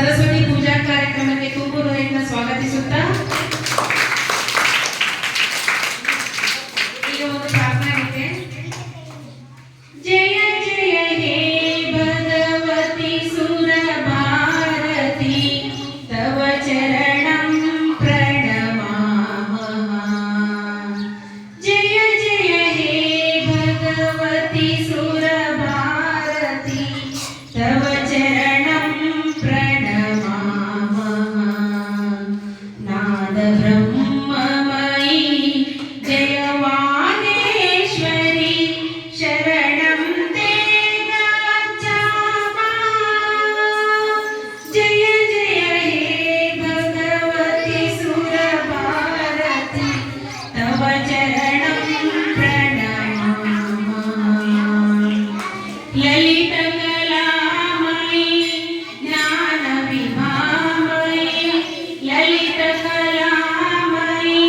ಸರಸ್ವತಿ ಪೂಜಾ ಕಾರ್ಯಕ್ರಮಕ್ಕೆ ತುಂಬು ಹೃದಯದಿಂದ ಸ್ವಾಗತಿಸುತ್ತಾ ಈಗ ಒಂದು ಪ್ರಾರ್ಥನೆ ಇದೆ. ಜಯ ಜಯ ಹೇ ಭಗವತಿ ಸುರಭಾರತಿ ತವ ಚರಣಂ ಪ್ರಣಮಾಮಃ. ಜಯ ಜಯ ಹೇ ಭಗವತಿ ಸುರಭಾರತಿ ತವ ಚರಣಂ ಪ್ರಣಮಾಮಃ. ನಾದ ಬ್ರಹ್ಮಮಯಿ ಜಯವಾನೇಶ್ವರಿ ಶರಣಂ ತೇ ಗಚ್ಚಾಮಃ. ಜಯ ಜಯ ಹೇ ಭಗವತಿ ಸುರಭಾರತಿ ತವ ಚರಣಂ ಪ್ರಣಮಾಮಃ. ಲಲಿತ ಕಲಾಮಯಿ ಜ್ಞಾನ ವಿಭಾಮಯಿ ಲಲಿತ ಕಲಾಮಯಿ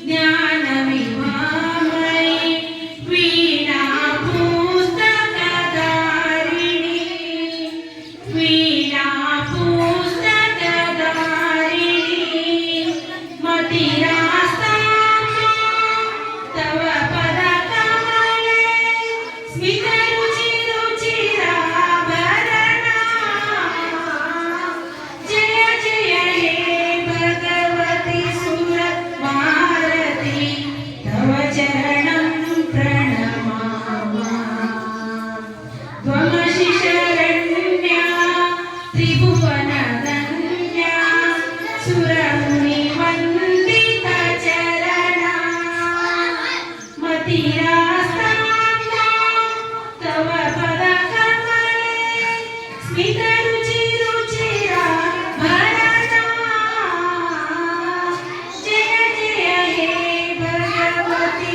ಜ್ಞಾನ ವಿಭಾಮಯಿ ವೀಣಾ ಪುಸ್ತಕಧಾರಿಣಿ ವೀಣಾ ಪುಸ್ತಕಧಾರಿಣಿ ಮತಿರಾಸ್ತಾಂಗ ತವ ಪದ ಕಮಲೆ ಸ್ಮಿತ ರುಚಿ ರುಚಿರಾಭರಣ. ಜಯ ಜಯ ಹೇ ಭಗವತಿ ಸುರಭಾರತಿ ತವ ಚರಣಂ ಪ್ರಣಮಾಮಃ. ತ್ವಮಸಿ ಶರಣ್ಯ ತ್ರಿಭುವನಧನ್ಯ ಸುರಮುನಿ ವಂದಿತ ಚರಣ ಮತಿರಾಸ್ತಾಂಗ ತವ ಪದ ಕಮಲೆ ಸ್ಮಿತ ರುಚಿ ರುಚಿರಾಭರಣ. ಜಯ ಜಯ ಹೇ ಭಗವತಿ